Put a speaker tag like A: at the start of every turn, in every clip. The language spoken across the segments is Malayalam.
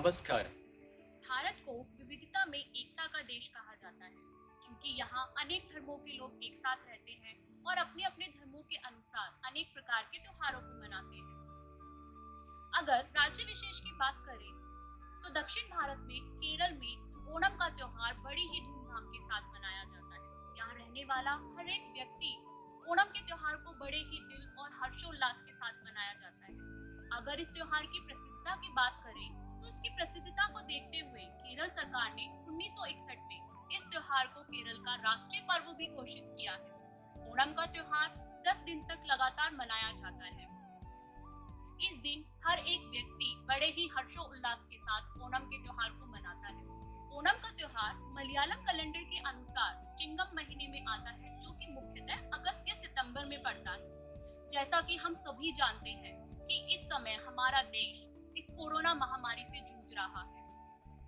A: नमस्कार।
B: भारत को विविधता में एकता का देश कहा जाता है क्योंकि यहाँ अनेक धर्मों के लोग एक साथ रहते हैं और अपने अपने धर्मों के अनुसार अनेक प्रकार के त्योहारों को मनाते हैं। अगर राज्य विशेष की बात करें तो दक्षिण भारत में केरल में ओणम का त्योहार बड़ी ही धूमधाम के साथ मनाया जाता है। यहाँ रहने वाला हर एक व्यक्ति ओणम के त्योहार को बड़े ही दिल और हर्षोल्लास के साथ मनाया जाता है। अगर इस त्योहार की प्रसिद्धता की बात करें तो इसकी प्रसिद्धता को देखते हुए केरल सरकार ने 1961 में इस त्योहार को केरल का राष्ट्रीय पर्व भी घोषित किया है। ओणम का त्योहार 10 दिन तक लगातार मनाया जाता है। इस दिन हर एक व्यक्ति बड़े ही हर्षोल्लास के साथ ओणम के त्योहार को मनाता है। ओणम का त्योहार मलयालम कैलेंडर के अनुसार चिंगम महीने में आता है, जो कि मुख्यतः अगस्त या सितंबर में पड़ता है। जैसा कि हम सभी जानते हैं कि इस समय हमारा देश इस कोरोना महामारी से जूझ रहा है।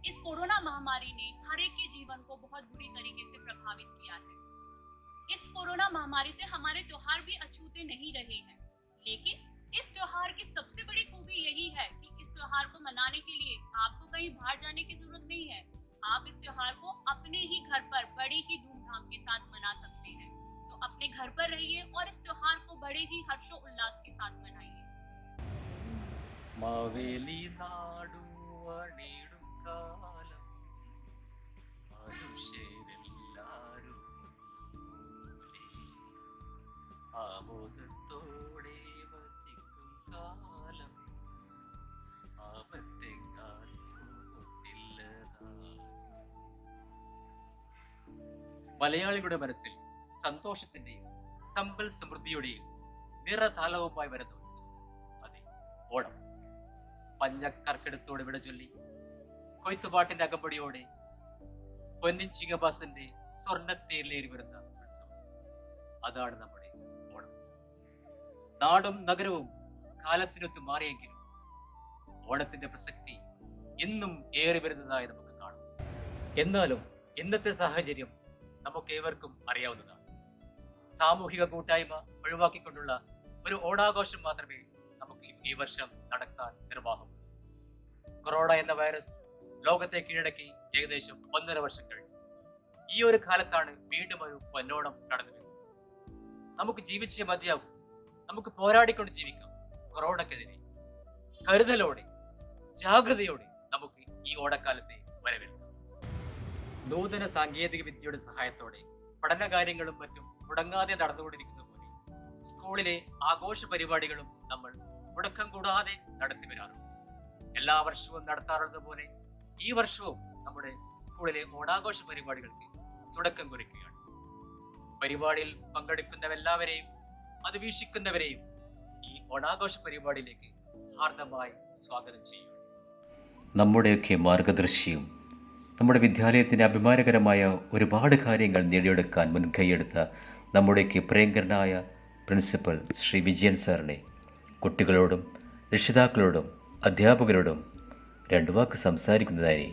B: इस कोरोना महामारी ने हर एक के जीवन को बहुत बुरी तरीके से प्रभावित किया है। इस कोरोना महामारी से हमारे त्योहार भी अछूते नहीं रहे हैं, लेकिन इस त्योहार की सबसे बड़ी खूबी यही है कि इस त्योहार को मनाने के लिए आपको कहीं बाहर जाने की जरूरत नहीं है। आप इस त्योहार को अपने ही घर पर बड़ी ही धूमधाम के साथ मना सकते हैं। तो अपने घर पर रहिए और इस त्योहार को बड़े ही हर्षोल्लास के साथ मनाइए।
A: മാവേലി നാടുവണിടും കാലം മനുഷ്യരെല്ലാരും പോലെ ആമോദത്തോടെ വസിക്കും കാലം ആപത്തെങ്ങാട്ടില്ലതാ. മലയാളികളുടെ മനസ്സിൽ സന്തോഷത്തിന്റെയും സമ്പൽ സമൃദ്ധിയുടെയും നിറതാലവുമായി വരുന്ന ഉത്സവം, അതെ, ഓണം. പഞ്ഞക്കർക്കിടത്തോടെ വിട ചൊല്ലി കൊയ്ത്തുപാട്ടിന്റെ അകമ്പടിയോടെ പൊന്നിൻ ചിങ്ങമാസന്റെ സ്വർണ്ണത്തേരിലേറി വരുന്ന ഉത്സവം, അതാണ് നമ്മുടെ ഓണം. നാടും നഗരവും കാലത്തിനൊത്ത് മാറിയെങ്കിലും ഓണത്തിന്റെ പ്രസക്തി എന്നും ഏറി വരുന്നതായി നമുക്ക് കാണാം. എന്നാലും ഇന്നത്തെ സാഹചര്യം നമുക്ക് ഏവർക്കും അറിയാവുന്നതാണ്. സാമൂഹിക കൂട്ടായ്മ ഒഴിവാക്കിക്കൊണ്ടുള്ള ഒരു ഓണാഘോഷം മാത്രമേ നമുക്ക് ഈ വർഷം നടക്കാൻ നിർവാഹമുള്ളൂ. കൊറോണ എന്ന വൈറസ് ലോകത്തെ കീഴടക്കി ഏകദേശം 1.5 വർഷം കഴിഞ്ഞു. ഈ ഒരു കാലത്താണ് വീണ്ടും ഒരു പൊന്നോണം കടന്നു വരുന്നത്. നമുക്ക് ജീവിച്ചേ മതിയാകും. നമുക്ക് പോരാടിക്കൊണ്ട് ജീവിക്കാം. കൊറോണക്കെതിരെ കരുതലോടെ, ജാഗ്രതയോടെ നമുക്ക് ഈ ഓണക്കാലത്തെ വരവേൽക്കാം. നൂതന സാങ്കേതിക വിദ്യയുടെ സഹായത്തോടെ പഠനകാര്യങ്ങളും മറ്റും മുടങ്ങാതെ നടന്നുകൊണ്ടിരിക്കുന്ന പോലെ സ്കൂളിലെ ആഘോഷ പരിപാടികളും നമ്മൾ മുടക്കം കൂടാതെ നടത്തി വരാറുണ്ട്. എല്ലാ വർഷവും നടത്താറുള്ളത് പോലെ ഈ വർഷവും നമ്മുടെ സ്കൂളിലെ ഓണാഘോഷ പരിപാടികൾക്ക് തുടക്കം കുറിക്കുകയാണ്. പരിപാടിയിൽ പങ്കെടുക്കുന്നവരെല്ലാവരെയും അത് വീക്ഷിക്കുന്നവരെയും ഈ ഓണാഘോഷ പരിപാടിയിലേക്ക് ഹാർദമായി സ്വാഗതം ചെയ്യുക.
C: നമ്മുടെയൊക്കെ മാർഗദർശിയും നമ്മുടെ വിദ്യാലയത്തിന് അഭിമാനകരമായ ഒരുപാട് കാര്യങ്ങൾ നേടിയെടുക്കാൻ മുൻകൈയെടുത്ത നമ്മുടെയൊക്കെ പ്രിയങ്കരനായ പ്രിൻസിപ്പൽ ശ്രീ വിജയൻ സാറിനെ കുട്ടികളോടും രക്ഷിതാക്കളോടും അധ്യാപകരോടും 2 വാക്ക് സംസാരിക്കുന്നതായി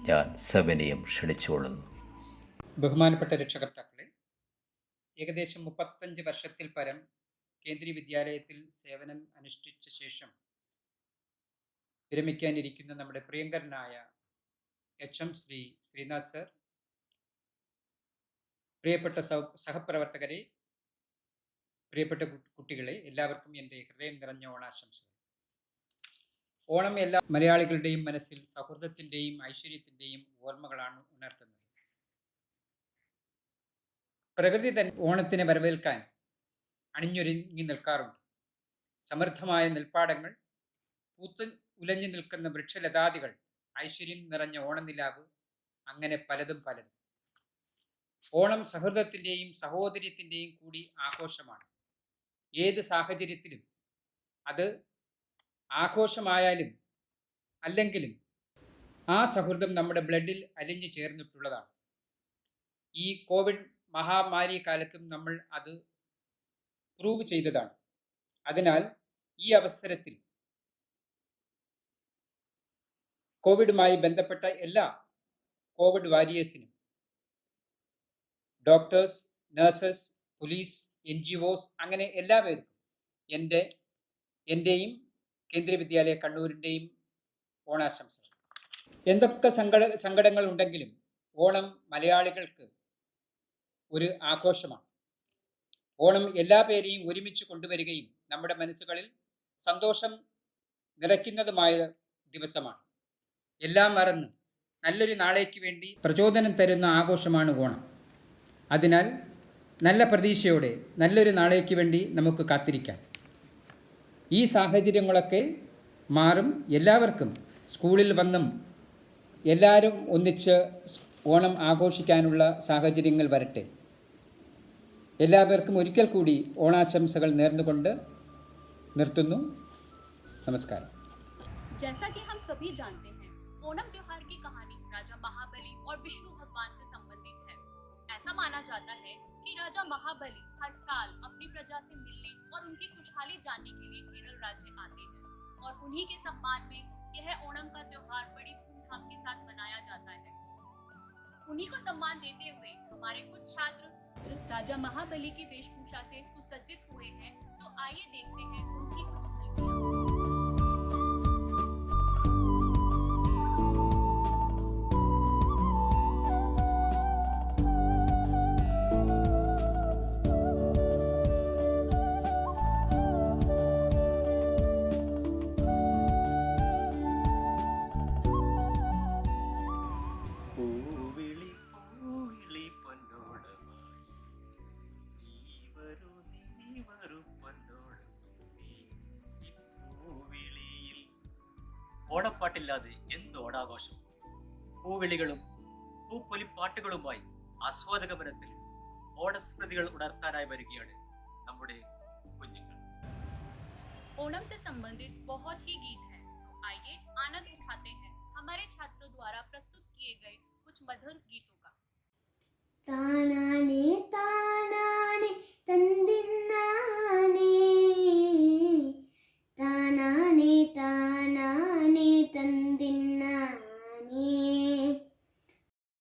C: ഞാൻ സവിനയം ക്ഷണിച്ചുകൊള്ളുന്നു.
D: ബഹുമാനപ്പെട്ട രക്ഷകർത്താക്കളെ, ഏകദേശം 35 വർഷത്തിൽ പരം കേന്ദ്രീയ വിദ്യാലയത്തിൽ സേവനം അനുഷ്ഠിച്ച ശേഷം വിരമിക്കാനിരിക്കുന്ന നമ്മുടെ പ്രിയങ്കരനായ HM ശ്രീ ശ്രീനാഥ് സർ, പ്രിയപ്പെട്ട സഹപ്രവർത്തകരെ, പ്രിയപ്പെട്ട കുട്ടികളെ, എല്ലാവർക്കും എൻ്റെ ഹൃദയം നിറഞ്ഞ ഓണാശംസകൾ. ഓണം എല്ലാ മലയാളികളുടെയും മനസ്സിൽ സൗഹൃദത്തിൻ്റെയും ഐശ്വര്യത്തിൻ്റെയും ഓർമ്മകളാണ് ഉണർത്തുന്നത്. പ്രകൃതി തന്നെ ഓണത്തിനെ വരവേൽക്കാൻ അണിഞ്ഞൊരുങ്ങി നിൽക്കാറുണ്ട്. സമൃദ്ധമായ നെൽപ്പാടങ്ങൾ, പൂത്ത് ഉലഞ്ഞു നിൽക്കുന്ന വൃക്ഷലതാദികൾ, ഐശ്വര്യം നിറഞ്ഞ ഓണനിലാവ്, അങ്ങനെ പലതും പലതും. ഓണം സൗഹൃദത്തിൻ്റെയും സഹോദര്യത്തിൻ്റെയും കൂടി ആഘോഷമാണ്. ഏത് സാഹചര്യത്തിലും, അത് ആഘോഷമായാലും അല്ലെങ്കിലും, ആ സൗഹൃദം നമ്മുടെ ബ്ലഡിൽ അലിഞ്ഞു ചേർന്നിട്ടുള്ളതാണ്. ഈ കോവിഡ് മഹാമാരി കാലത്തും നമ്മൾ അത് പ്രൂവ് ചെയ്തതാണ്. അതിനാൽ ഈ അവസരത്തിൽ കോവിഡുമായി ബന്ധപ്പെട്ട എല്ലാ കോവിഡ് വാരിയേഴ്സിനും, ഡോക്ടേഴ്സ്, നഴ്സസ്, പോലീസ്, NGOs, അങ്ങനെ എല്ലാവർക്കും എൻ്റെയും കേന്ദ്രീയ വിദ്യാലയ കണ്ണൂരിൻ്റെയും ഓണാശംസകൾ. എന്തൊക്കെ സങ്കടങ്ങൾ ഉണ്ടെങ്കിലും ഓണം മലയാളികൾക്ക് ഒരു ആഘോഷമാണ്. ഓണം എല്ലാ പേരെയും ഒരുമിച്ച് കൊണ്ടുവരികയും നമ്മുടെ മനസ്സുകളിൽ സന്തോഷം നിറയ്ക്കുന്നതുമായ ദിവസമാണ്. എല്ലാം മറന്ന് നല്ലൊരു നാളേക്ക് വേണ്ടി പ്രചോദനം തരുന്ന ആഘോഷമാണ് ഓണം. അതിനാൽ നല്ല പ്രതീക്ഷയോടെ നല്ലൊരു നാളേക്ക് വേണ്ടി നമുക്ക് കാത്തിരിക്കാം. ഈ സാഹചര്യങ്ങളൊക്കെ മാറും. എല്ലാവർക്കും സ്കൂളിൽ വന്നും എല്ലാവരും ഒന്നിച്ച് ഓണം ആഘോഷിക്കാനുള്ള സാഹചര്യങ്ങൾ വരട്ടെ. എല്ലാവർക്കും ഒരിക്കൽ കൂടി ഓണാശംസകൾ നേർന്നുകൊണ്ട് നിർത്തുന്നു. നമസ്കാരം.
B: जैसा कि हम सभी जानते हैं, ओणम त्योहार की कहानी राजा महाबली और विष्णु भगवान से संबंधित है। ऐसा माना जाता है कि राजा महाबली हर साल अपनी प्रजा से मिलने और उनकी खुशहाली जानने के लिए केरल राज्य आते हैं और उन्हीं के सम्मान में यह ओणम का त्योहार बड़ी धूमधाम के साथ मनाया जाता है। उन्हीं को सम्मान देते हुए हमारे कुछ छात्र राजा महाबली की वेशभूषा से सुसज्जित हुए हैं। तो आइए देखते हैं उनकी कुछ झलकियां।
A: ഓണപ്പാട്ടില്ലാതെ എന്ത് ഓണാഘോഷം. പൂവിളികളും പൂപ്പൊലിപ്പാട്ടുകളുമായി ആസ്വാദക മനസ്സിൽ ഓണസ്മൃതികൾ ഉണർത്താനായി വരികയാണ് നമ്മുടെ കുഞ്ഞുങ്ങൾ.
B: ओणम से संबंधित बहुत ही गीत हैं। तो आइए आनंद उठाते हैं हमारे छात्रों द्वारा प्रस्तुत किए गए कुछ मधुर गीतों का।
E: तानाने तानाने तंदिन्नाने तानाने तानाने तंदिन्नाने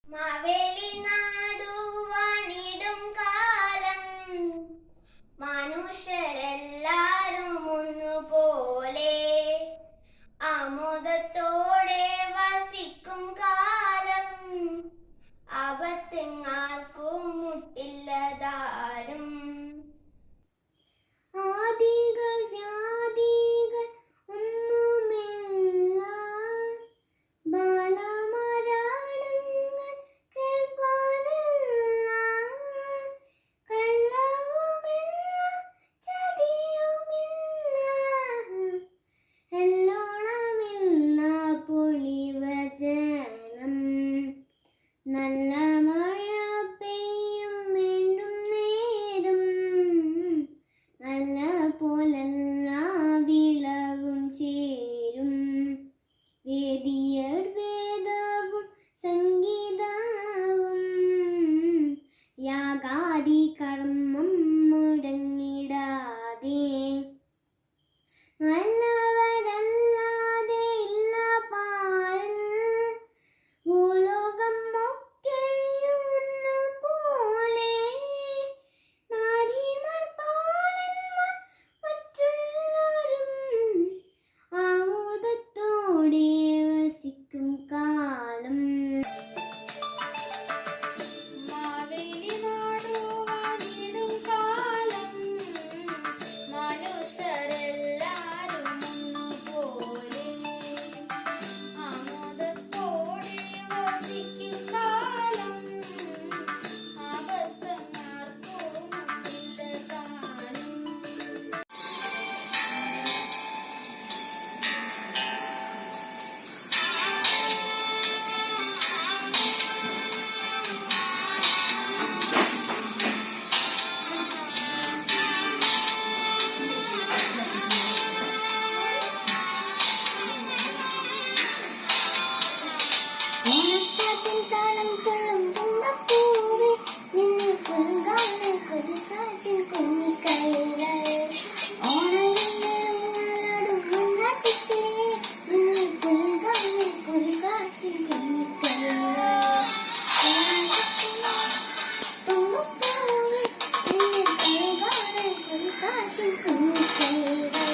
E: മാവേലി നാടുവാണിടും കാലം മനുഷ്യരെല്ലാരും ഒന്നുപോലെ ആമോദത്തോടെ വസിക്കും കാലം ആപത്തെങ്ങാർക്കും മുട്ടില്ലതാരും ആദികൾ വ്യാധികൾ ഒന്നുമില്ല ബാലമരണങ്ങൾ കേൾപ്പാനില്ല കള്ളവുമില്ല ചതിയുമില്ല എല്ലോളമില്ല പൊളിവചനം നല്ല മഴ പെയ്യും വീണ്ടും നേരം നല്ല പോലെല്ലാ വിളവും ചേരും വേദിയർ വേദവും സംഗീതവും യാഗാദി കർമ്മം മുടങ്ങിടാതെ നല്ലവരല്ലാതെ ഇല്ല പാരിൽ ഭൂലോകം ഒക്കെയും ഒന്നുപോലെ നാരിമാർ ബാലന്മാർ മറ്റുള്ളവരും ആമോദത്തോടെ വസിക്കും കാലം മാവേലി നാടുവാണിടും കാലം മനുഷ്യരെല്ലാരും ഒന്നുപോലെ ആമോദത്തോടെ വസിക്കും കാലം ആപത്തങ്ങാർക്കും മുട്ടില്ലതാനും ഓണപ്പാട്ടിൻ താളം തുള്ളും തുമ്പപ്പൂവേ നിന്നെ കുൽകാതെ കുതികാട്ടിൻ കുഞ്ഞിക്കൈകൾ ഓണവില്ലൂഞ്ഞാലാടും മുന്നാട്ടിക്കിളിയേ നിന്നെ കുൽകാതെ കുതികാട്ടിൻ കുഞ്ഞിക്കൈകൾ തുമ്പപ്പൂവേ നിന്നെ കുൽകാതെ കുതികാട്ടിൻ കുഞ്ഞിക്കൈകൾ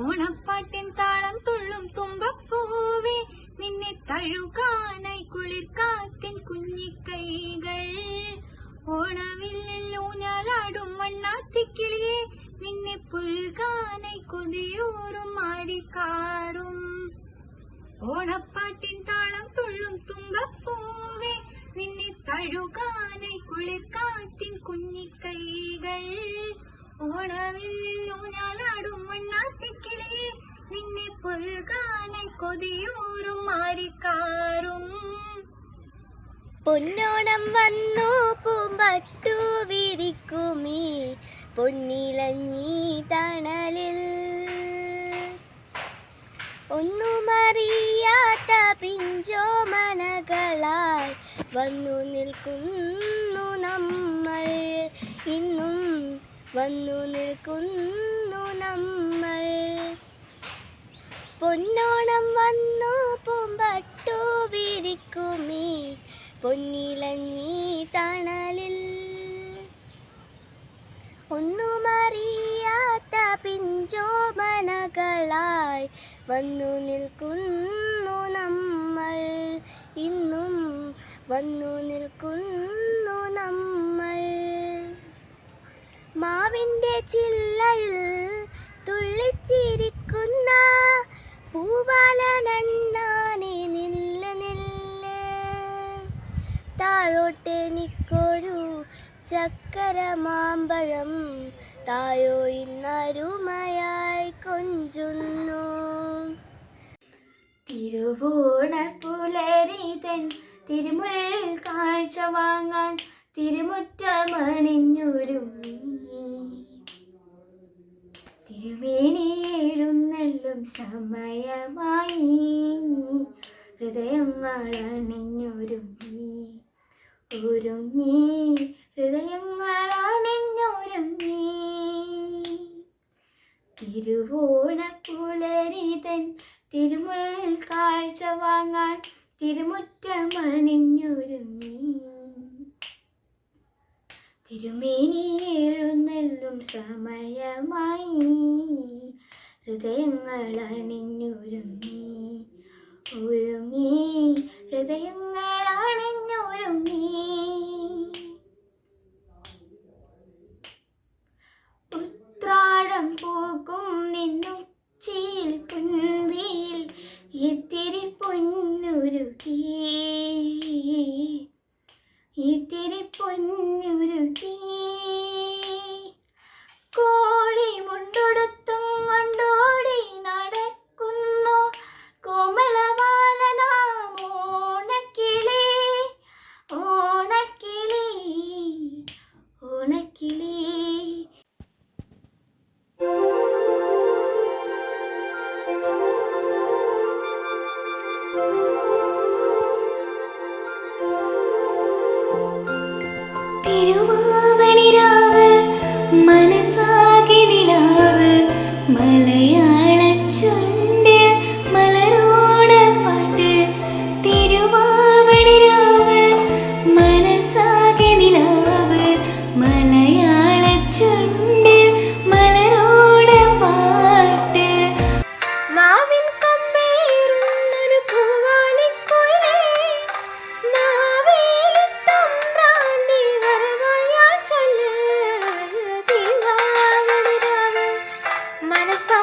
E: ഓണപ്പാട്ടിൻ താളം തുള്ളും തഴുകാനായി കുളിർക്കാത്തിൻ കുഞ്ഞിക്കൈകൾ. ഓണവില്ലിൽ ഊഞ്ഞാലാടും മണ്ണാത്തിക്കിളിയെ നിന്നെ പുൽകാനായി കൊതിയൂറും മാടിക്കാറും. ഓണപ്പാട്ടിൻ താളം തുള്ളും തുമ്പപ്പൂവേ നിന്നെ തഴുകാനായി കുളിർക്കാത്തിൻ കുഞ്ഞിക്കൈകൾ. ഓണവില്ലിൽ ഊഞ്ഞാലാടും മണ്ണാത്തിക്കിളിയെ നിന്നെ പുൽകാനായി കൊതിയൂറും മാറിക്കാറും.
F: പൊന്നോണം വന്നു പൂമ്പട്ടു വിരിക്കുമീ പൊന്നിലഞ്ഞി തണലിൽ. ഒന്നുമറിയാത്ത പിഞ്ചോ മനകളായി വന്നു നിൽക്കുന്നു നമ്മൾ. ഇന്നും വന്നു നിൽക്കുന്നു നമ്മൾ. പൊന്നോണം വന്നു പൂമ്പട്ടു വിരിക്കുമീ പൊന്നിലഞ്ഞി തണലിൽ. ഒന്നുമറിയാത്ത പിഞ്ചോമനകളായി വന്നു നിൽക്കുന്നു നമ്മൾ. ഇന്നും വന്നു നിൽക്കുന്നു നമ്മൾ. മാവിൻ്റെ ചില്ലയിൽ തുള്ളിച്ചിരിക്കുന്ന പൂവാലനണ്ണാനെ നില്ല് നില്ല്. താഴോട്ടെനിക്കൊരു ചക്കര മാമ്പഴം തായോ ഇന്നരുമയായി കൊഞ്ചുന്നു. തിരുവോണപ്പുലരിതൻ തിരുമുൽ കാഴ്ച വാങ്ങാൻ തിരുമുറ്റമണിഞ്ഞൊരുങ്ങി. തിരുമേനി എഴുന്നള്ളും സമയമായി ഹൃദയങ്ങൾ അണിഞ്ഞൊരുങ്ങി. ഒരുങ്ങി ഹൃദയങ്ങൾ അണിഞ്ഞൊരുങ്ങി. തിരുവോണപ്പുലരിതൻ തിരുമുൽ കാഴ്ച വാങ്ങാൻ തിരുമുറ്റമണിഞ്ഞൊരുങ്ങി. തിരുമേനി എഴുന്നള്ളും സമയമായി ഹൃദയങ്ങൾ അണിഞ്ഞൊരുങ്ങി. ഒരുങ്ങി ഹൃദയങ്ങൾ അണിഞ്ഞൊരുങ്ങി. ഉത്രാടം പൂക്കും നിന്നുച്ചിയിൽ പൊൻവീൽ ഇത്തിരി പൊന്നുരുകി. ഇത്തിരി പൊന്നുരുകി. കോഴി മുണ്ടൊടുത്തും കൊണ്ടോടി നടക്കുന്നു കോമളവാലനാം ഓണക്കിളി. ഓണക്കിളി ഓണക്കിളി.
E: തിരുവാവണിരാവ് മനസ്സാകെ നിലാവ് മലയാള ചുണ്ടിൽ മലരോട് പാട്ട്. തിരുവാവണിരാവ് മനസ്സാകെ നിലാവ് മലയാള ചുണ്ടിൽ മലരോട് പാട്ട്. മാവിൻ കൊമ്പേറുന്നൊരു പൂവാലിക്കുയിലേ നാവേലിത്തമ്പ്രാന്റെ വരവായാൽ ചൊല്ല്. തിരുവാവണിരാവ് മനസ്സാ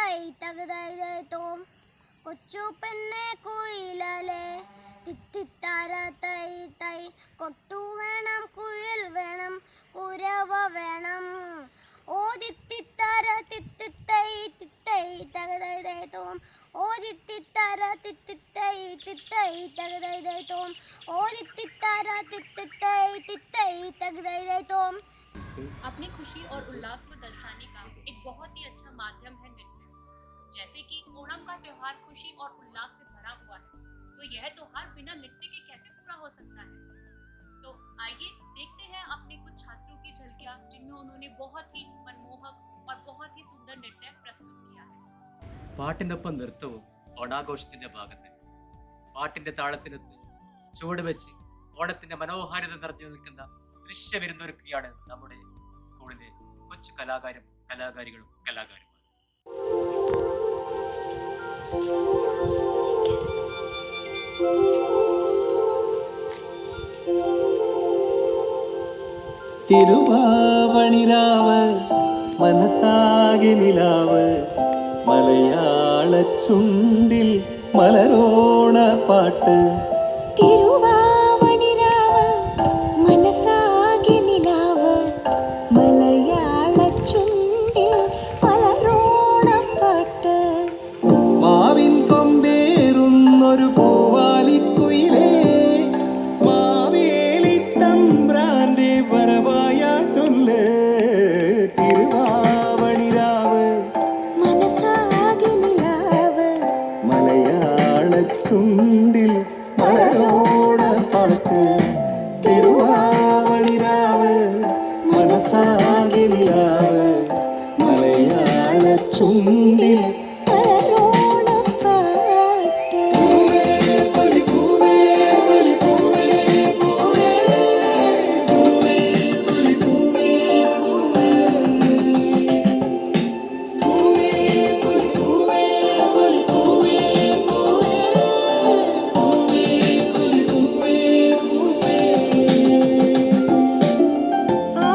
F: തൈ തകതൈ തൈ തോം കൊച്ചു പെണ്ണെ കുയിലല്ലേ തിത്തിത്താര തൈ തൈ കൊട്ടു വേണം കുയിൽ വേണം കുരവ വേണം ഓ തിത്തിത്താര തിത്തിത്തൈ തിത്തൈ തകതൈ തൈ തോം ഓ തിത്തിത്താര തിത്തിത്തൈ തിത്തൈ തകതൈ തൈ തോം ഓ തിത്തിത്താര തിത്തിത്തൈ തിത്തൈ തകതൈ തൈ തോം.
B: अपनी खुशी और उल्लास को दर्शाने का एक बहुत ही अच्छा माध्यम है नृत्य. जैसे कि ओणम का त्योहार खुशी और उल्लास से भरा हुआ है, तो यह त्योहार बिना नृत्य के कैसे पूरा हो सकता है. तो आइए देखते हैं अपने कुछ छात्रों की झलकियां जिनमें उन्होंने बहुत ही मनमोहक और बहुत ही सुंदर नृत्य प्रस्तुत किया है.
A: പാട്ടിനൊപ്പം നൃത്തവും ഓണാഘോഷത്തിന്റെ ഭാഗത്ത് പാട്ടിന്റെ താളത്തിനൊത്ത് ചുവട് വെച്ച് ഓണത്തിന്റെ മനോഹാരിത നിറഞ്ഞു നിൽക്കുന്ന ദൃശ്യവിരുന്നൊരുക്കുകയാണ് നമ്മുടെ സ്കൂളിലെ കൊച്ചു കലാകാരികളും കലാകാരിമാരും.
G: തിരുവാവണിരാവ് മനസാകെ നിലാവ് മലയാള ചുണ്ടിൽ മലരോണ പാട്ട്.
E: തിരുവാവണിരാവ് മനസാകെ നിലാവ് മലയാള ചുണ്ടിൽ മലരോണപ്പാട്ട്.
G: മാവിൻ കൊമ്പേറുന്നൊരു പൂവാലിക്കുയിലേ മാവേലി തമ്പ്രാന്റെ വരവായ ചൊല്ല്. തിരുവാവണിരാവ്
E: മനസാകെ നിലാവ്
G: മലയാള ചുണ്ടിൽ മലരോണ പാട്ട്. തിരുവാവണിരാവ് മനസാകെ നിലാവ് മലയാള ചുണ്ടിൽ
E: മലരോണപ്പാട്ട്.
G: പൂവേ പൂവേ പൂവേ പൂവേ പൂവേ പൂവേ പൂവേ
E: ആ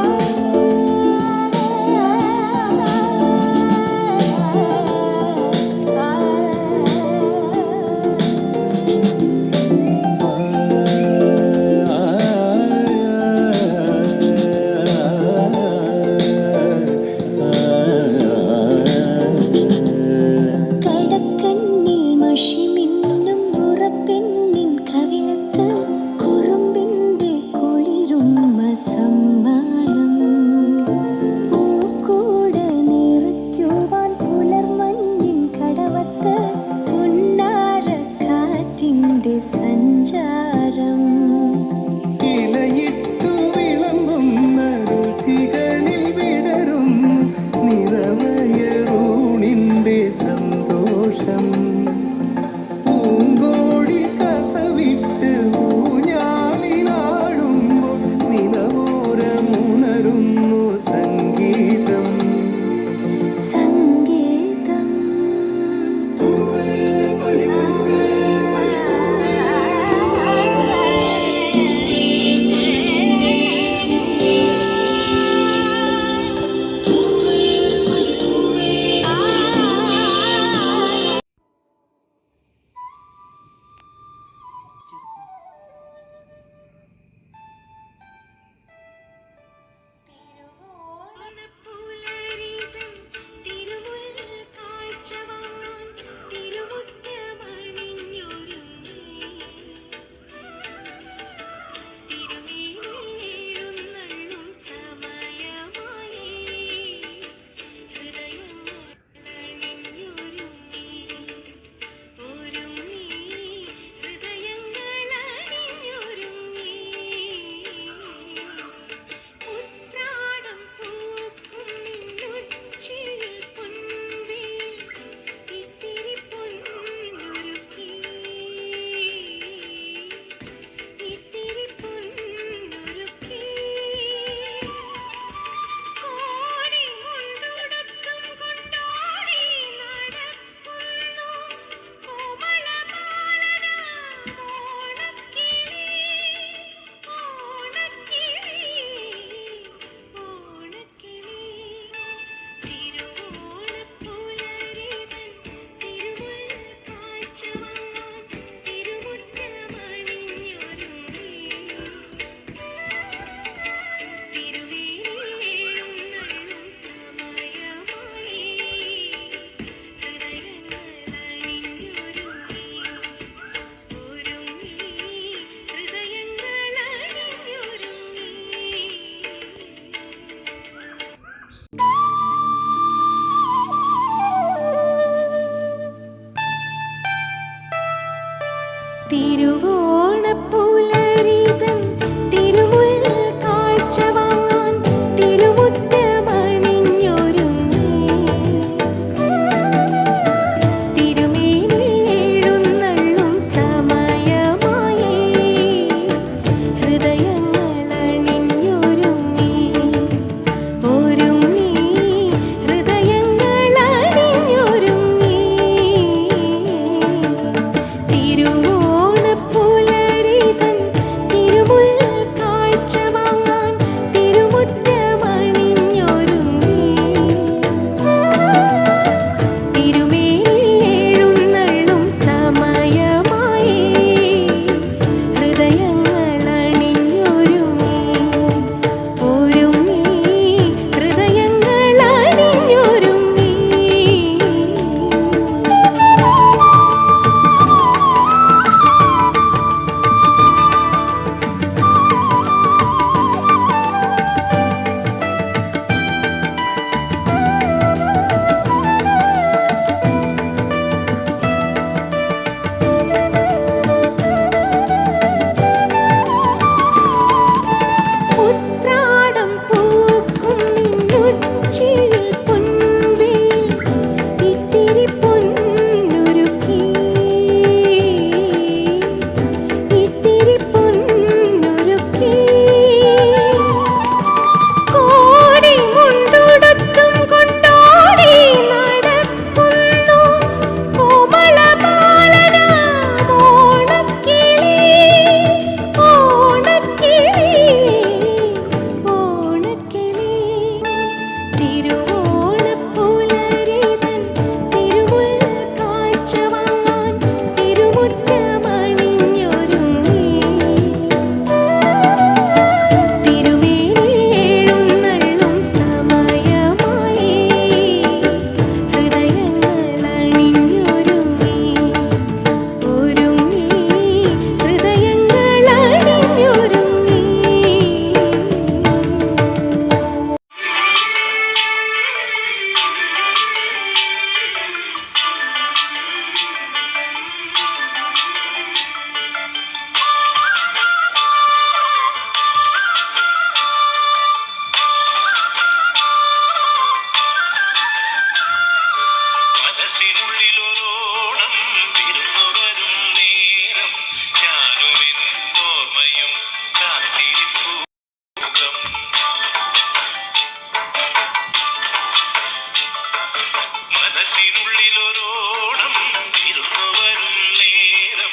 H: മനസ്സിനുള്ളിലൊരോണം ഇരുന്നു വരും നേരം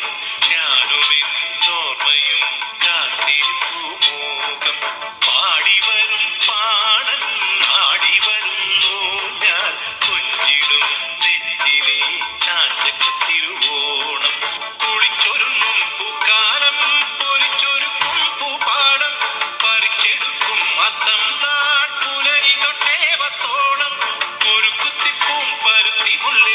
H: ഞാനുമെന്നോർമ്മയും കാത്തിരിപ്പു മോകം പാടി വരും പാടൻ ആടി വരുന്നു ഞാൻ കൊഞ്ചിടും നെഞ്ചിലെ ചാഞ്ചക്കത്തിരുവോണം കുളിച്ചൊരുങ്ങും പൂക്കാലം പൊലിച്ചൊരുക്കും പൂപ്പാടം പറിച്ചെടുക്കും അത്തം നാൾ പുലരി തൊട്ടേവത്തോളം ഒരു കുത്തിപ്പൂം പരുത്തി മുല്ലേ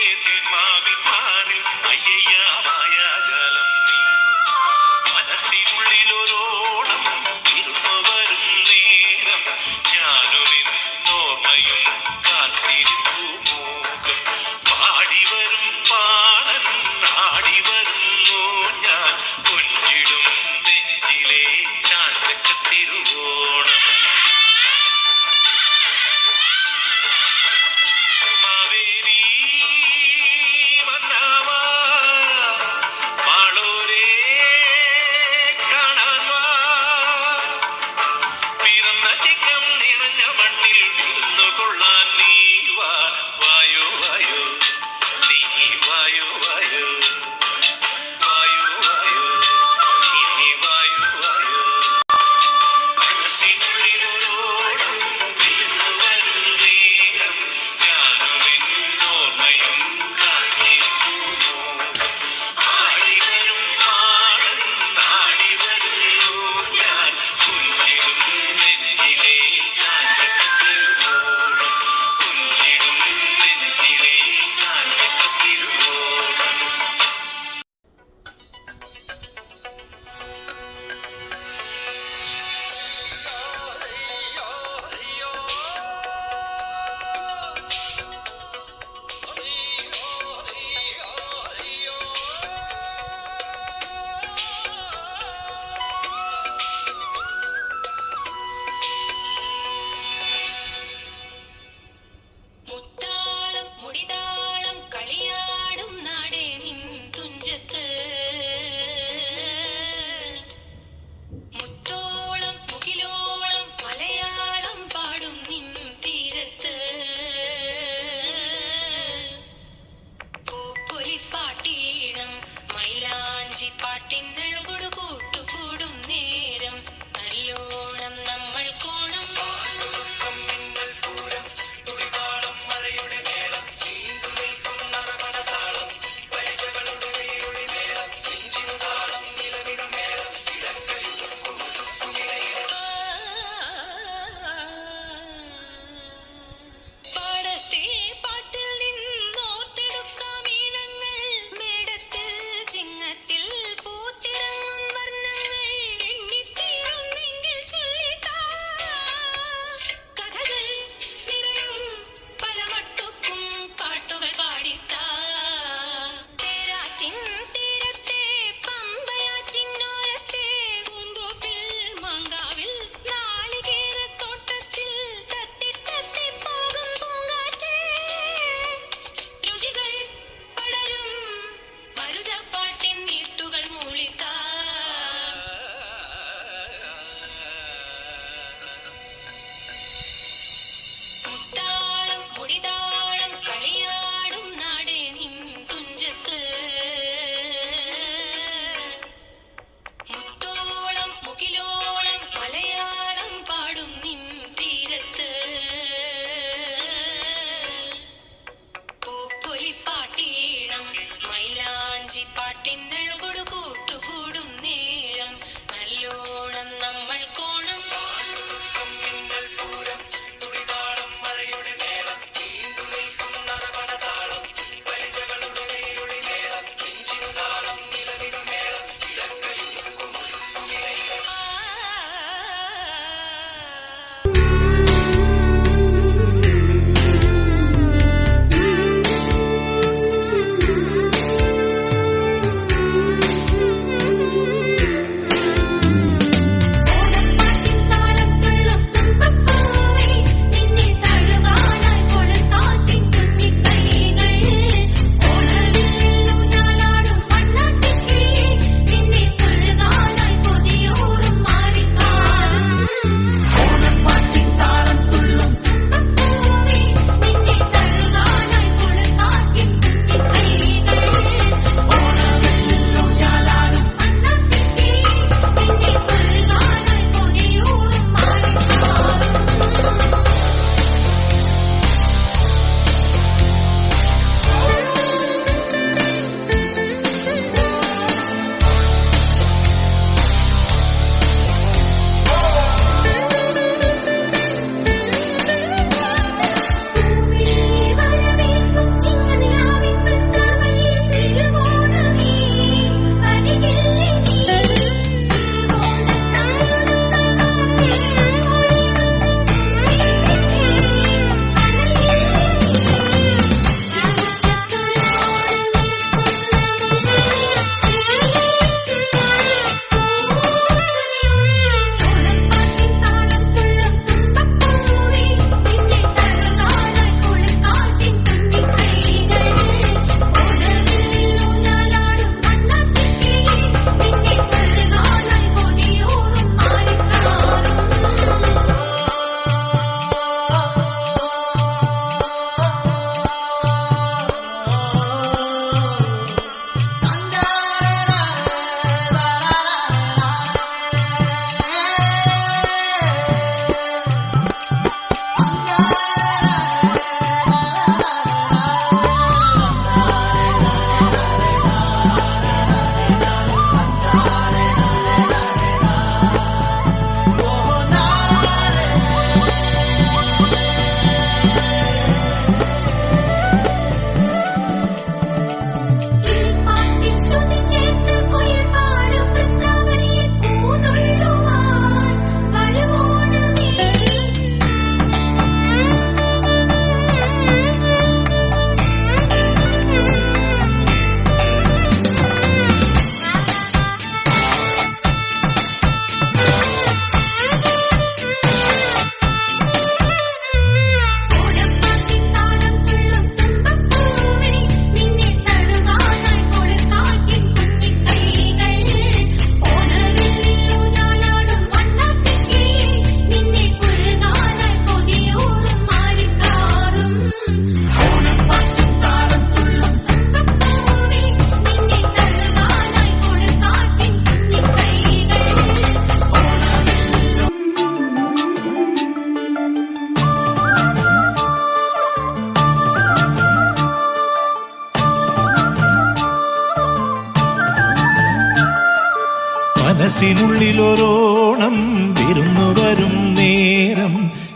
I: മനസ്സിനുള്ളിലൊരോണം വിരുന്നു വരും നേരം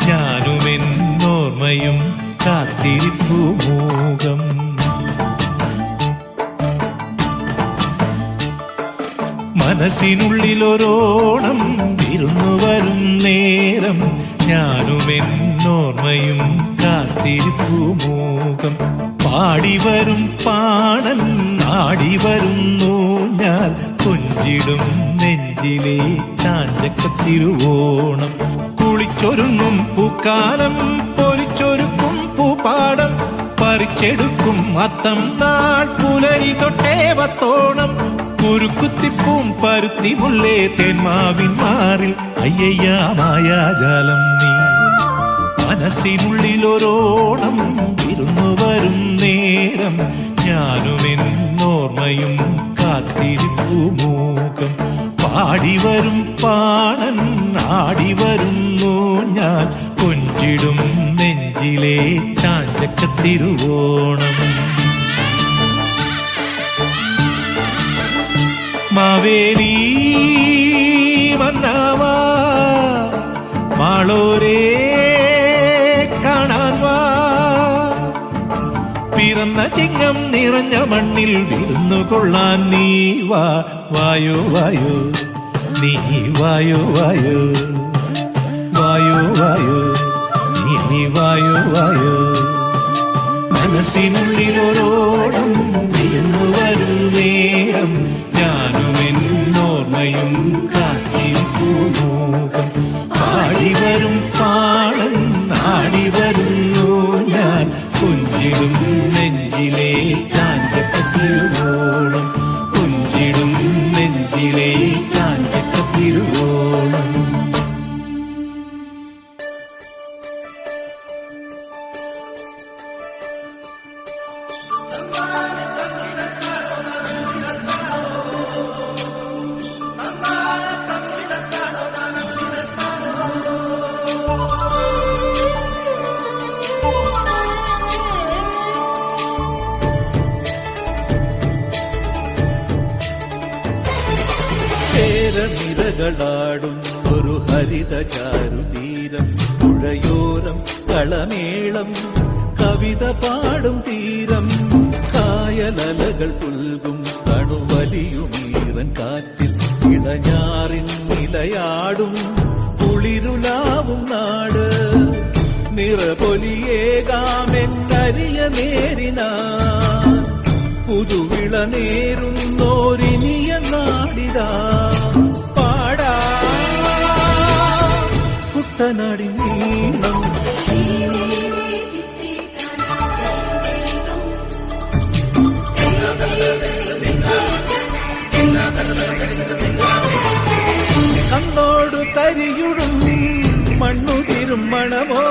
I: ഞാനുമെന്നോർമ്മയും കാത്തിരിപ്പു മൂകം. മനസ്സിനുള്ളിലൊരോണം വിരുന്നു വരും നേരം ഞാനുമെന്നോർമ്മയും കാത്തിരിപ്പു മൂകം. പാടിവരും പാണൻ ആടിവരുന്നു ഞാൻ കൊഞ്ചിടും നെഞ്ചിലെ ചാഞ്ചക്കത്തിരുവോണം. കുളിച്ചൊരുങ്ങും പൂക്കാലം പൊലിച്ചൊരുക്കും പൂപ്പാടം പറിച്ചെടുക്കും അത്തം നാൾ പുലരി തൊട്ടേ വത്തോണം. കുരുക്കുത്തിപ്പൂം പരുത്തി മുല്ലേ തേന്മാവിൻ മാറിൽ അയ്യയ്യാ മായാജാലം നീ. മനസ്സിനുള്ളിലൊരോണം വിരുന്നു വരും നേരം ഞാനുമെന്നോർമ്മയും കാത്തിരിപ്പു മൂകം. പാടിവരും പാണൻ ആടിവരുന്നു ഞാൻ കൊഞ്ചിടും നെഞ്ചിലെ ചാഞ്ചക്കത്തിരുവോണം. മാവേലി മന്നാവാ മാളോരേ കാണാൻ വാ. പിറന്ന ചിങ്ങം നിറഞ്ഞ മണ്ണിൽ വിരുന്നു കൊള്ളാൻ നീ വാ. വായോ വായോ നീ വായോ വായോ വായോ വായോ നീ വായോ വായോ. മനസ്സിനുള്ളിലൊരോണം വിരുന്നു വരും നേരം ഞാനുമെന്നോർമ്മയും കാത്തിരിപ്പു മൂകം. പാടിവരും പാടൻ ആടിവരുന്നു ഞാൻ കൊഞ്ചിടും നെഞ്ചിലെ ചാഞ്ചക്കത്തിരുവോണം. കൊഞ്ചിടും നെഞ്ചിലെ ചാഞ്ചക്കത്തിരുവോണം. നിരകളാടും ഒരു ഹരിത ചാരുതീരം. പുഴയോരം കളമേളം കവിത പാടും തീരം. കായലലകൾ പുൽകും കണുവലിയുമീറൻ കാറ്റിൽ ഇളഞ്ഞാറിൻ നിലയാടും കുളിരുലാവും നാട്. നിറപൊലിയേകാമെന്നരിയ നേരിനാ പുതുവിള നേരുന്നോരിനിയ നാടിതാ. പാടാ കുട്ടനാടിൻ നീളം. കണ്ണോടു കരിയുടും മണ്ണുതിരും മണമോ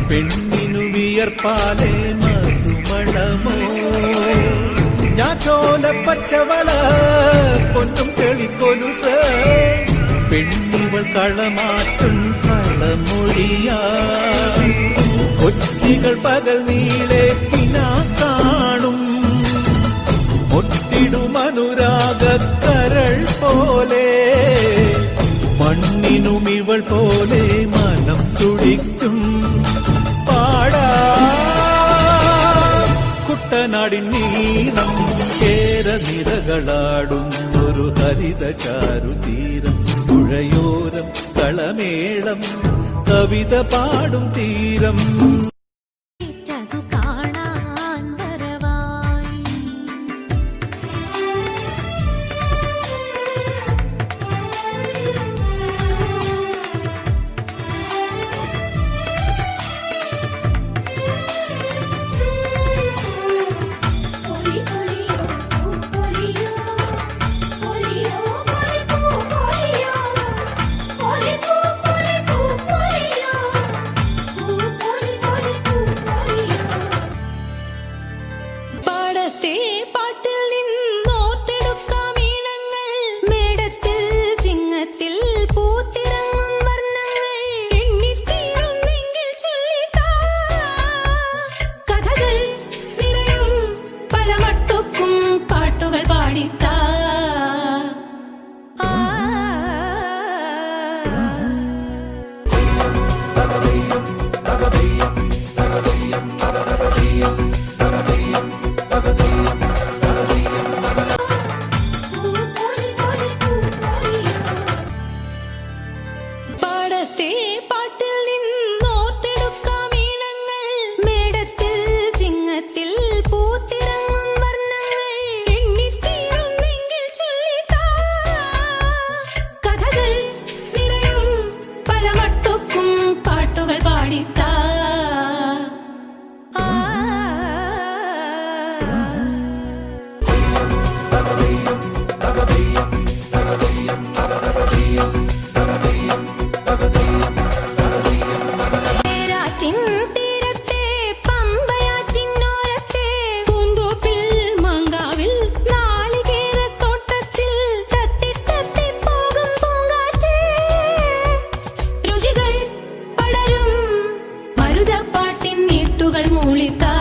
I: പെണ്ണിനു വിയർപ്പാലേ മധുമണമോ. ഞാറ്റോല പച്ചവള പൊന്നും തെളിക്കൊലുസ് പെണ്ണിവൾ കളമാറ്റും കളമൊഴിയാ. കൊച്ചികൾ പകൽ നീളെ പിന്നാ കാണും ഒട്ടിടും അനുരാഗക്കരൾ പോലെ. മണ്ണിനും ഇവൾ പോലെ മനം തുടിക്കും. പാടാ കുട്ടനാടിൻ നീളം. കേരനിരകളാടും ഒരു ഹരിത ചാരുതീരം. പുഴയോരം കളമേളം കവിത പാടും തീരം.
F: Polly,
E: കുളിത്താ.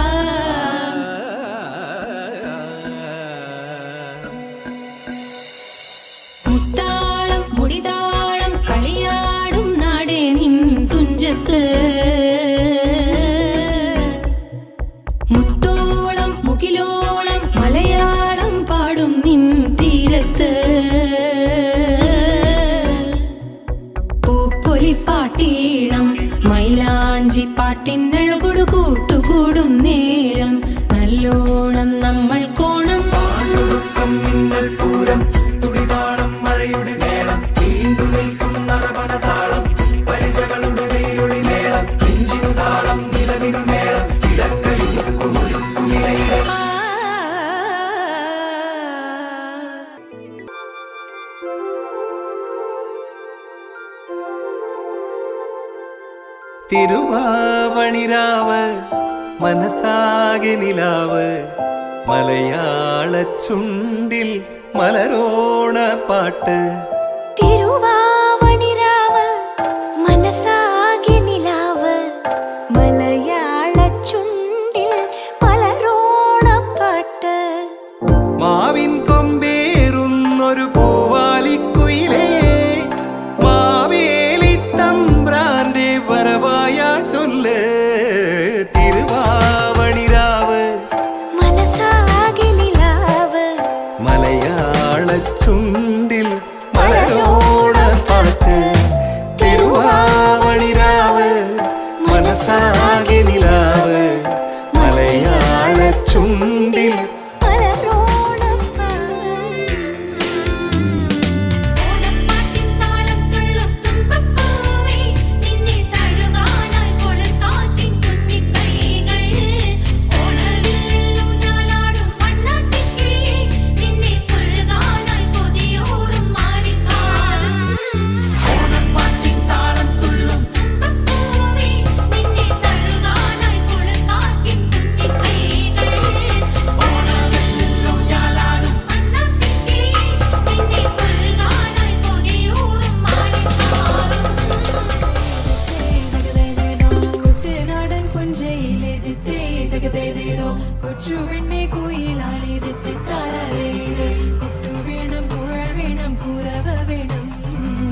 E: മുത്താളം മുടിതാളം കളിയാടും നാടേ നിൻ തുഞ്ചത്ത്. മുത്തോളം മുകിലോളം മലയാളം പാടും നിൻ തീരത്ത്. പൂപ്പൊലിപ്പാട്ടീണം മൈലാഞ്ചി പാട്ടിനഴകൊടു കൂട്ടുകൂടും നേരം നല്ലോണം നമ്മൾ കോണം.
G: മിന്നൽ പൂരം തുടിതാളം മഴയുടെ മേളം നീണ്ടു നിൽക്കും നറവനതാളം പരിചകളുടെ വേലൊളി മേളം നെഞ്ചിനു താളം നിലവിനു മേളം ഇടക്കയൊരുക്കുമൊരുക്കുമിടയിലെ
I: തിരുവാവണിരാവ് മനസാകെ നിലാവ് മലയാള ചുണ്ടിൽ മലരോണ പാട്ട്.
E: തിരുവാവണിരാവ് മനസാകെ നിലാവ് മലയാള ചുണ്ടിൽ മലരോണപ്പാട്ട്.
I: മാവിൻ കൊമ്പേറുന്നൊരു പൂവാലിക്കുയിലേ മാവേലി തമ്പ്രാന്റെ വരവായാൽ ചൊല്ല്. തിരുവാവണിരാവ്
E: മനസാകെ നിലാവ്
I: മലയാള ചുണ്ടിൽ മലരോണ പാട്ട്. തിരുവാവണിരാവ് മനസാകെ നിലാവ് മലയാള ചുണ്ടിൽ
E: ഓണപ്പാട്ടിൻ താളം തുള്ളും തുമ്പപ്പൂവേ നിന്നെ തഴുകാനായി കൊളുത്താറ്റിൻ കുഞ്ഞിക്കൈകൾ. ഓണവില്ലൂഞ്ഞാലാടും വണ്ണാത്തിക്കിളിയേ നിന്നെ കൊഴുകാനായി കൊതിയൂറും മാറിക്കാറും. ഓണപ്പാട്ടിൻ താളം തുള്ളും തുമ്പപ്പൂവേ നിന്നെ തഴുകാനായി കൊളുത്താറ്റിൻ കുഞ്ഞിക്കൈകൾ. ഓണവില്ലൂഞ്ഞാലാടും വണ്ണാത്തിക്കിളിയേ നിന്നെ കൊഴുകാനായി കൊതിയൂറും കുട്ടനാടൻ പുഞ്ചയിലെതിത്തേ തകതേതേതോ കൊച്ചുവെണ്ണെ കുയിലാളിതെത്തി താരവേത്. കൊട്ടു വേണം കുഴൽ വേണം കുരവ വേണം.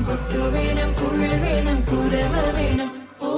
E: കൊട്ടു വേണം കുഴൽ വേണം കുരവ വേണം. ഓ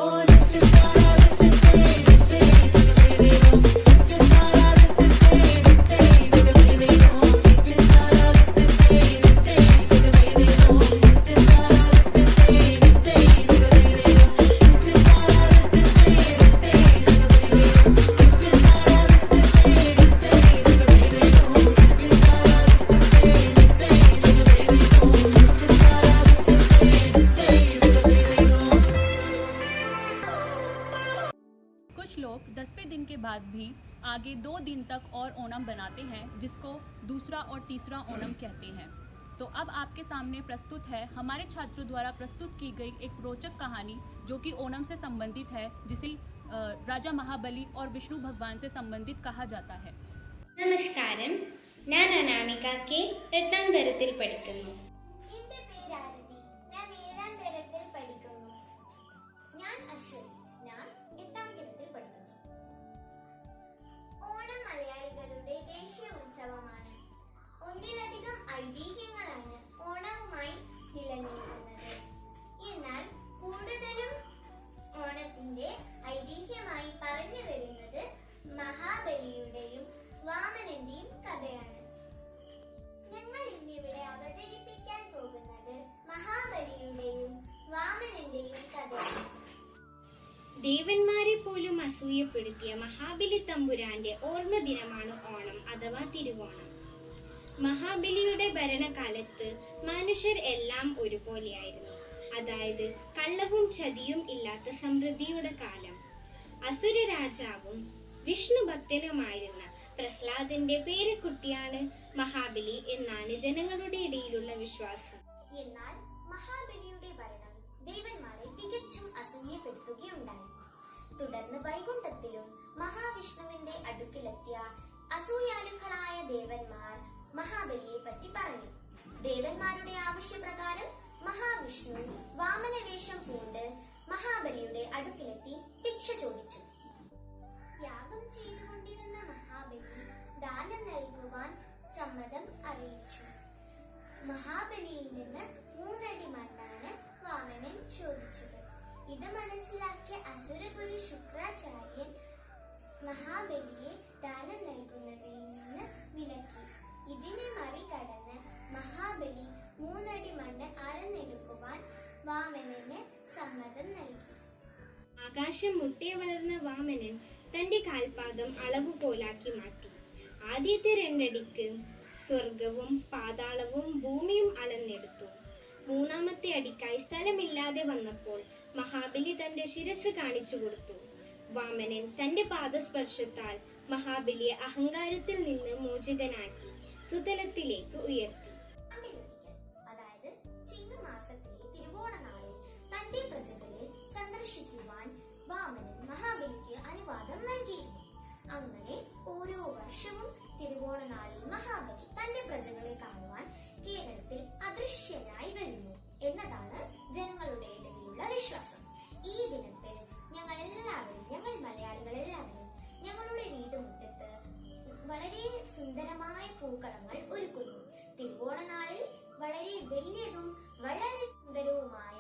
B: कुछ लोग 10वें दिन के बाद भी आगे 2 दिन तक और ओणम बनाते हैं, जिसको दूसरा और तीसरा ओणम कहते हैं। तो अब आपके सामने प्रस्तुत है हमारे छात्रों द्वारा प्रस्तुत की गई एक रोचक कहानी जो कि ओणम से संबंधित है, जिसे राजा महाबली और विष्णु भगवान से संबंधित कहा जाता है।
F: നമസ്കാരം, ഞാൻ അനാമിക കെ 8ാം തരത്തിൽ പഠിക്കുന്നു. എന്റെ പേര് ആരതി, ഞാൻ 7ാം തരത്തിൽ പഠിക്കുന്നു. ഞാൻ അശ്വതി, ഞാൻ 8ാം തരത്തിൽ പഠിക്കുന്നു. ഓണം മലയാളികളുടെ ദേശീയ ഉത്സവമാണ്. ഒന്നിലധികം ഐതിഹ്യങ്ങളാണ് ഓണവുമായി നിലനിൽക്കുന്നത്. എന്നാൽ കൂടുതലും ഓണത്തിന്റെ ഐതിഹ്യമായി പറഞ്ഞു വരുന്നത് മഹാബലിയുടെയും വാമനന്റെയും കഥയാണ്. ഞങ്ങൾ ഇന്നിവിടെ അവതരിപ്പിക്കാൻ പോകുന്നത് മഹാബലിയുടെയും വാമനന്റെയും കഥയാണ്. ദേവന്മാരെ പോലും അസൂയപ്പെടുത്തിയ മഹാബലി തമ്പുരാന്റെ ഓർമ്മ ദിനമാണ് ഓണം അഥവാ തിരുവോണം. മഹാബലിയുടെ ഭരണകാലത്ത് മനുഷ്യർ എല്ലാം ഒരുപോലെയായിരുന്നു. അതായത് കള്ളവും ചതിയും ഇല്ലാത്ത സമൃദ്ധിയുടെ കാലം. അസുര രാജാവും വിഷ്ണു ഭക്തനുമായിരുന്ന പ്രഹ്ലാദന്റെ പേരക്കുട്ടിയാണ് മഹാബലി എന്നാണ് ജനങ്ങളുടെ ഇടയിലുള്ള വിശ്വാസം. എന്നാൽ മഹാബലിയുടെ ഭരണം ദേവന്മാരെ തികച്ചും അസൂയപ്പെടുത്തുകയുണ്ടായി. തുടർന്ന് വൈകുണ്ഠത്തിലും മഹാവിഷ്ണുവിന്റെ അടുക്കിലെത്തിയ അസൂയാലുക്കളായ ദേവന്മാർ മഹാബലിയെ പറ്റി പറഞ്ഞു. ദേവന്മാരുടെ ആവശ്യപ്രകാരം മഹാവിഷ്ണു വാമനവേഷം പൂണ്ട് മഹാബലിയുടെ അടുക്കിലെത്തി ഭിക്ഷ ചോദിച്ചു. യാഗം മഹാബലിയിൽ നിന്ന് 3 അടി മണ്ണാണ് വാമനൻ ചോദിച്ചത്. ഇത് മനസ്സിലാക്കിയ അസുരഗുരു ശുക്രാചാര്യൻ മഹാബലിയെ ദാനം നൽകുന്നതിൽ നിന്ന് വിലക്കി. ഇതിനെ മറികടന്ന് മഹാബലി 3 അടി മണ്ണ് അളന്നെടുക്കുവാൻ വാമനന് സമ്മതം നൽകി.
J: ആകാശം മുട്ടേ വളർന്ന വാമനൻ തന്റെ കാൽപാദം അളവുപോലാക്കി മാറ്റി. ആദ്യത്തെ 2 അടിക്ക് സ്വർഗവും പാതാളവും ഭൂമിയും അളന്നെടുത്തു. 3-ാമത്തെ അടിക്കായി സ്ഥലമില്ലാതെ വന്നപ്പോൾ മഹാബലി തന്റെ ശിരസ് കാണിച്ചു കൊടുത്തു. വാമനൻ തന്റെ പാദസ്പർശത്താൽ മഹാബലിയെ അഹങ്കാരത്തിൽ നിന്ന് മോചിതനാക്കി സുതലത്തിലേക്ക് ഉയർത്തി.
F: അതായത് ചിങ്ങമാസത്തിലെ തിരുവോണനാളിൽ തന്റെ പ്രജകളെ സന്ദർശിക്കുവാൻ വാമനൻ മഹാബലിക്ക് അനുവാദം നൽകിയിരുന്നു. അങ്ങനെ ഓരോ വർഷവും തിരുവോണനാളിൽ മഹാബലി തന്റെ പ്രജകളെ കാണുവാൻ കേരളത്തിൽ അദൃശ്യനായി വരുന്നു എന്നതാണ് ജനങ്ങളുടെ ഇടയിലുള്ള വിശ്വാസം. ഈ ദിനത്തിൽ ഞങ്ങൾ മലയാളികൾ എല്ലാവരും ഞങ്ങളുടെ വീട്ടുമുറ്റത്ത് വളരെ സുന്ദരമായ പൂക്കളങ്ങൾ ഒരുക്കുന്നു. തിരുവോണനാളിൽ വളരെ വലിയതും വളരെ സുന്ദരവുമായ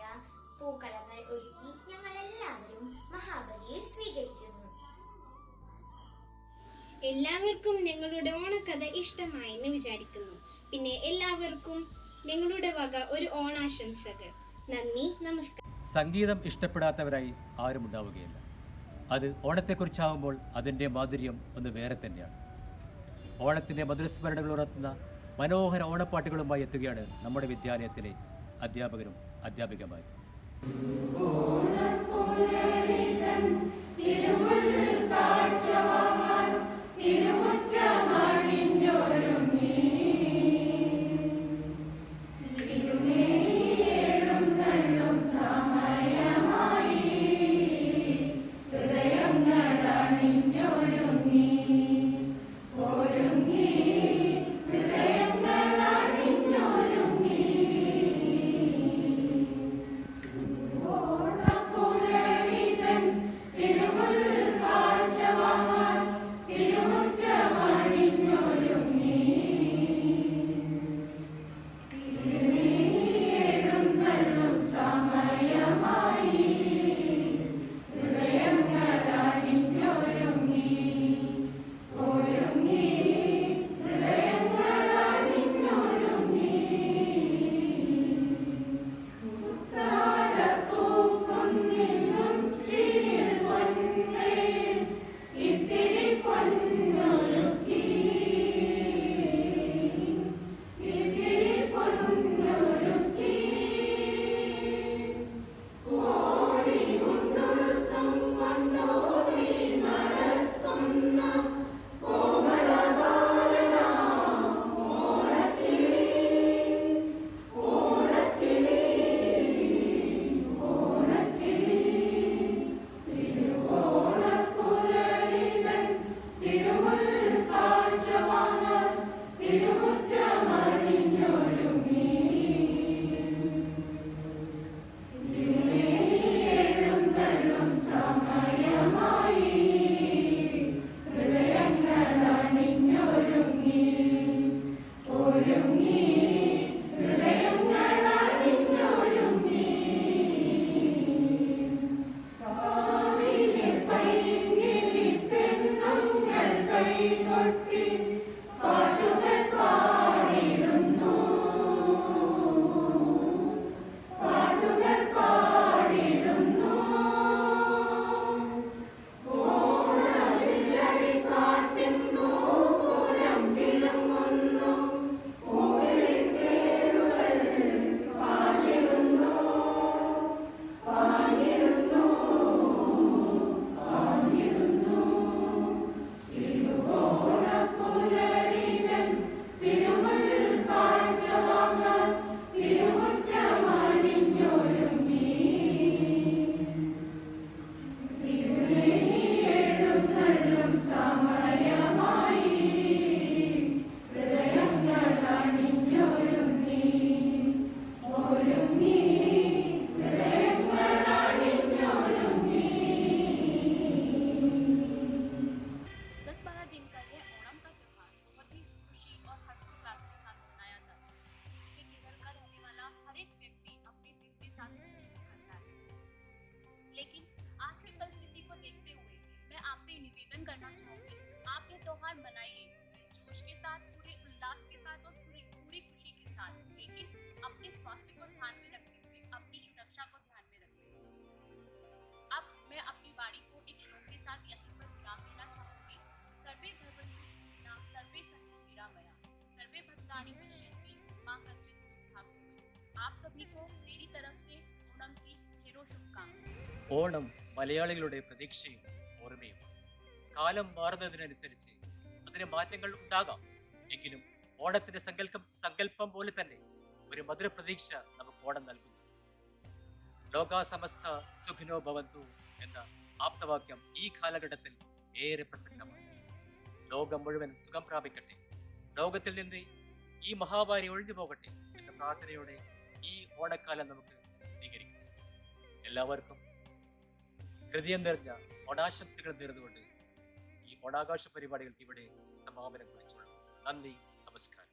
F: പൂക്കളങ്ങൾ ഒരുക്കി ഞങ്ങൾ എല്ലാവരും മഹാബലിയെ സ്വീകരിക്കുന്നു.
J: എല്ലാവർക്കും ഞങ്ങളുടെ ഓണക്കഥ ഇഷ്ടമായെന്ന് വിചാരിക്കുന്നു. പിന്നെ എല്ലാവർക്കും ഞങ്ങളുടെ വക ഒരു ഓണാശംസകൾ. നന്ദി, നമസ്കാരം.
A: സംഗീതം ഇഷ്ടപ്പെടാത്തവരായി ആരും ഉണ്ടാവുകയില്ല. അത് ഓണത്തെക്കുറിച്ചാവുമ്പോൾ അതിൻ്റെ മാധുര്യം ഒന്ന് വേറെ തന്നെയാണ്. ഓണത്തിൻ്റെ മധുരസ്മരണകൾ ഉണർത്തുന്ന മനോഹര ഓണപ്പാട്ടുകളുമായി എത്തുകയാണ് നമ്മുടെ വിദ്യാലയത്തിലെ അധ്യാപകരും അധ്യാപികമാരും.
E: ഓണപ്പുലരിതൻ
B: सभी को मेरी तरफ से ओणम की ढेरों शुभकामनाएं।
A: ഓണം മലയാളികളുടെ പ്രതീക്ഷയും ഓർമ്മയും. കാലം മാറുന്നതിനനുസരിച്ച് അതിന് മാറ്റങ്ങൾ ഉണ്ടാകാം. എങ്കിലും ഓണത്തിന്റെ സങ്കല്പം പോലെ തന്നെ ഒരു മധുര പ്രതീക്ഷ നമുക്ക് ഓണം നൽകുന്നു. ലോകാ സമസ്ത സുഖിനോ ഭവന്തു എന്ന ആപ്തവാക്യം ഈ കാലഘട്ടത്തിൽ ഏറെ പ്രസക്തമാണ്. ലോകം മുഴുവൻ സുഖം പ്രാപിക്കട്ടെ, ലോകത്തിൽ നിന്ന് ഈ മഹാമാരി ഒഴിഞ്ഞു പോകട്ടെ എന്ന പ്രാർത്ഥനയോടെ ഈ ഓണക്കാലം നമുക്ക് സ്വീകരിക്കാം. എല്ലാവർക്കും ഹൃദയം നിറഞ്ഞ ഓണാശംസകൾ നേർന്നുകൊണ്ട് ഈ ഓണാഘോഷ പരിപാടികൾക്ക് ഇവിടെ സമാപനം കുറിച്ചുള്ളൂ. നന്ദി, നമസ്കാരം.